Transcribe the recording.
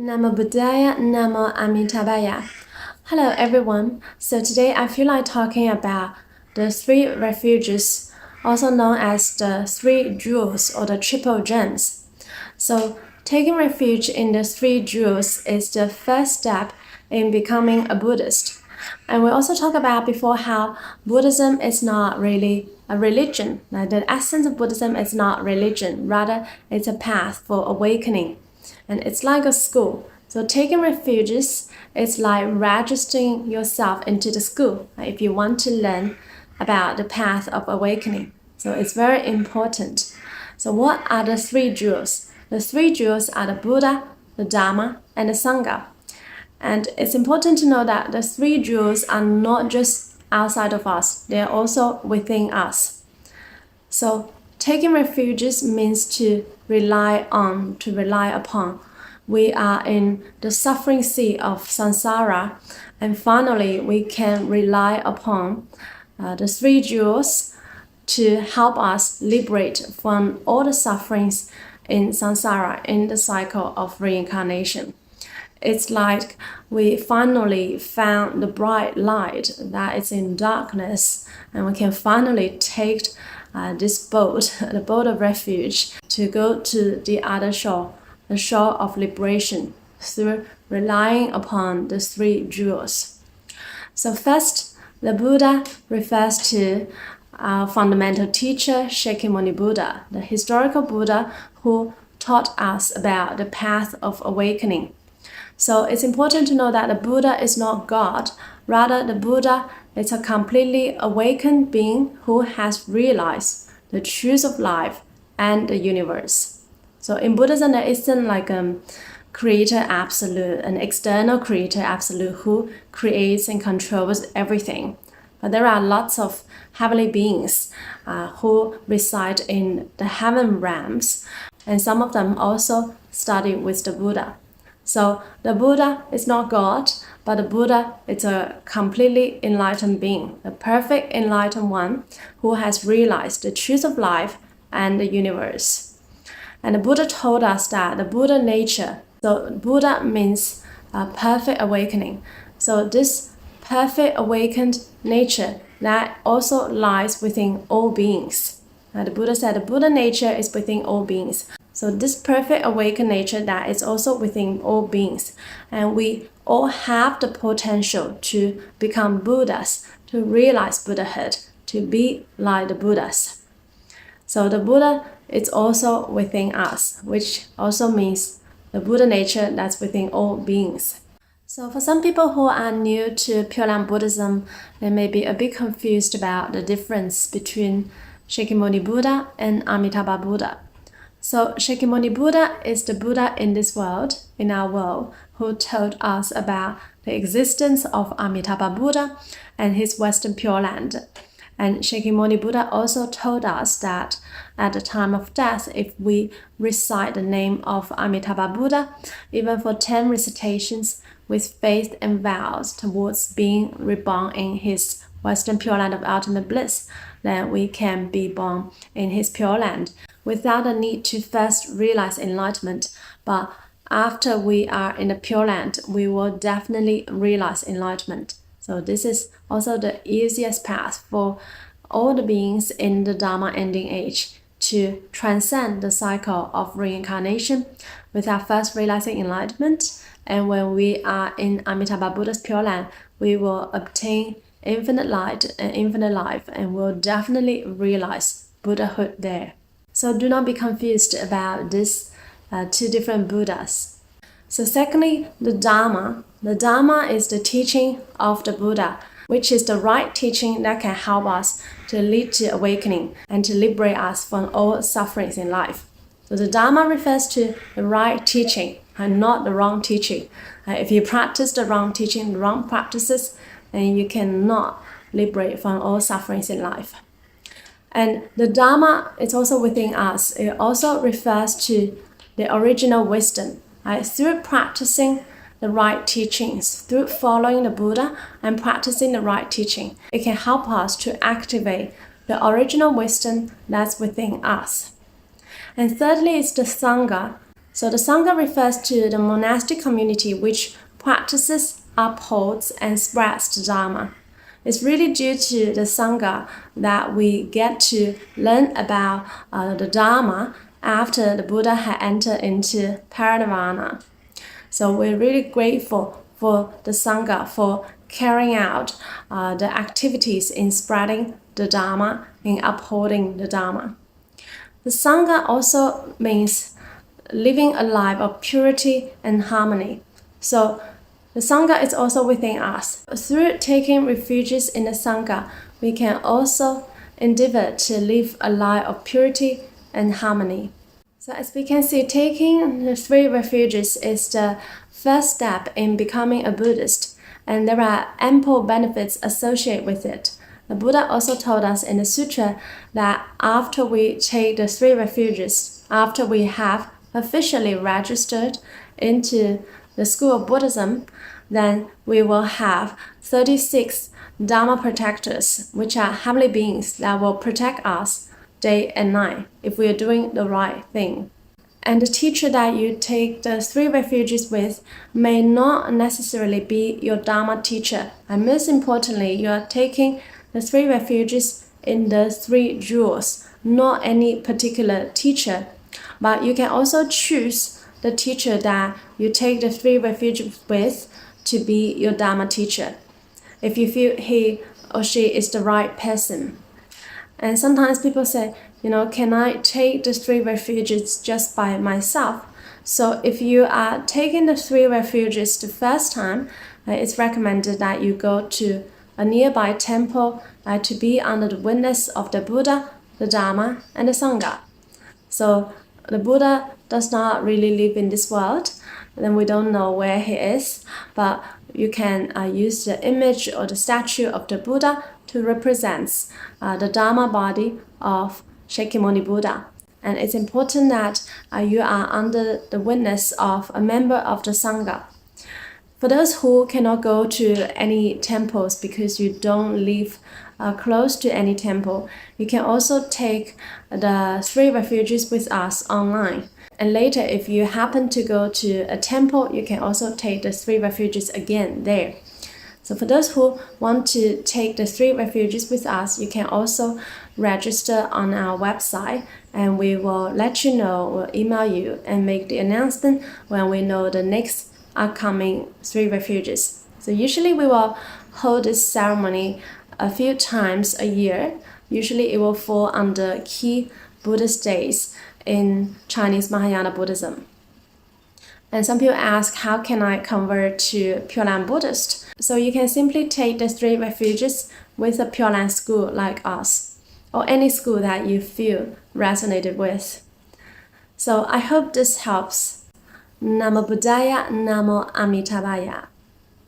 Namo Buddhaya, Namo Amitabha. Hello everyone. So today I feel like talking about the three refuges, also known as the three jewels or the triple gems. So taking refuge in the three jewels is the first step in becoming a Buddhist. And we also talked about before how Buddhism is not really a religion. Like the essence of Buddhism is not religion, rather it's a path for awakening. And it's like a school. So taking refuges is like registering yourself into the school if you want to learn about the path of awakening. So it's very important. So what are the three jewels? The three jewels are the Buddha, the Dharma, and the Sangha. And it's important to know that the three jewels are not just outside of us, they are also within us. So taking refuges means to rely on, to rely upon. We are in the suffering sea of samsara, and finally we can rely upon the three jewels to help us liberate from all the sufferings in samsara, in the cycle of reincarnation. It's like we finally found the bright light that is in darkness, and we can finally take this boat, the boat of refuge, to go to the other shore, the shore of liberation, through relying upon the three jewels. So first, the Buddha refers to our fundamental teacher, Shakyamuni Buddha, the historical Buddha who taught us about the path of awakening. So it's important to know that the Buddha is not God. Rather, the Buddha is a completely awakened being who has realized the truth of life and the universe. So in Buddhism, there isn't like a creator absolute, an external creator absolute who creates and controls everything. But there are lots of heavenly beings who reside in the heaven realms, and some of them also study with the Buddha. So the Buddha is not God, but the Buddha is a completely enlightened being, a perfect enlightened one who has realized the truth of life and the universe. And the Buddha told us that the Buddha nature, so Buddha means perfect awakening. So this perfect awakened nature that also lies within all beings. The Buddha said the Buddha nature is within all beings. So this perfect awakened nature that is also within all beings. And we all have the potential to become Buddhas, to realize Buddhahood, to be like the Buddhas. So the Buddha is also within us, which also means the Buddha nature that's within all beings. So for some people who are new to Pure Land Buddhism, they may be a bit confused about the difference between Shakyamuni Buddha and Amitabha Buddha. So Shakyamuni Buddha is the Buddha in this world, in our world, who told us about the existence of Amitabha Buddha and his Western Pure Land. And Shakyamuni Buddha also told us that at the time of death, if we recite the name of Amitabha Buddha, even for 10 recitations with faith and vows towards being reborn in his Western Pure Land of ultimate bliss, then we can be born in his Pure Land without the need to first realize enlightenment. But after we are in the Pure Land, we will definitely realize enlightenment. So this is also the easiest path for all the beings in the Dharma ending age to transcend the cycle of reincarnation without first realizing enlightenment. And when we are in Amitabha Buddha's Pure Land, we will obtain infinite light and infinite life, and will definitely realize Buddhahood there. So do not be confused about these two different Buddhas. So secondly, the Dharma. The Dharma is the teaching of the Buddha, which is the right teaching that can help us to lead to awakening and to liberate us from all sufferings in life. So the Dharma refers to the right teaching and not the wrong teaching. If you practice the wrong teaching, the wrong practices, then you cannot liberate from all sufferings in life. And the Dharma is also within us. It also refers to the original wisdom. Through practicing the right teachings, through following the Buddha and practicing the right teaching, it can help us to activate the original wisdom that's within us. And thirdly is the Sangha. So the Sangha refers to the monastic community which practices, upholds, and spreads the Dharma. It's really due to the Sangha that we get to learn about the Dharma after the Buddha had entered into parinirvana. So we're really grateful for the Sangha for carrying out the activities in spreading the Dharma, in upholding the Dharma. The Sangha also means living a life of purity and harmony. So the Sangha is also within us. Through taking refuges in the Sangha, we can also endeavor to live a life of purity and harmony. So as we can see, taking the 3 refuges is the first step in becoming a Buddhist, and there are ample benefits associated with it. The Buddha also told us in the sutra that after we take the 3 refuges, after we have officially registered into the school of Buddhism, then we will have 36 Dharma protectors, which are heavenly beings that will protect us day and night if we are doing the right thing. And the teacher that you take the 3 refuges with may not necessarily be your Dharma teacher. And most importantly, you are taking the 3 refuges in the 3 jewels, not any particular teacher. But you can also choose the teacher that you take the 3 refuges with to be your Dharma teacher, if you feel he or she is the right person. And sometimes people say, can I take the 3 refuges just by myself? So if you are taking the 3 refuges the first time, it's recommended that you go to a nearby temple to be under the witness of the Buddha, the Dharma, and the Sangha. So the Buddha does not really live in this world, then we don't know where he is, but you can use the image or the statue of the Buddha to represent the Dharma body of Shakyamuni Buddha. And it's important that you are under the witness of a member of the Sangha. For those who cannot go to any temples because you don't live close to any temple, you can also take the 3 refuges with us online. And later, if you happen to go to a temple, you can also take the 3 refuges again there. So for those who want to take the 3 refuges with us, you can also register on our website, and we will let you know, we'll email you and make the announcement when we know the next upcoming 3 refuges. So usually we will hold this ceremony a few times a year. Usually it will fall under key Buddhist days in Chinese Mahayana Buddhism. And some people ask, how can I convert to Pure Land Buddhist? So you can simply take the 3 refuges with a Pure Land school like us, or any school that you feel resonated with. So I hope this helps. Namo Buddhaya, Namo Amitabha.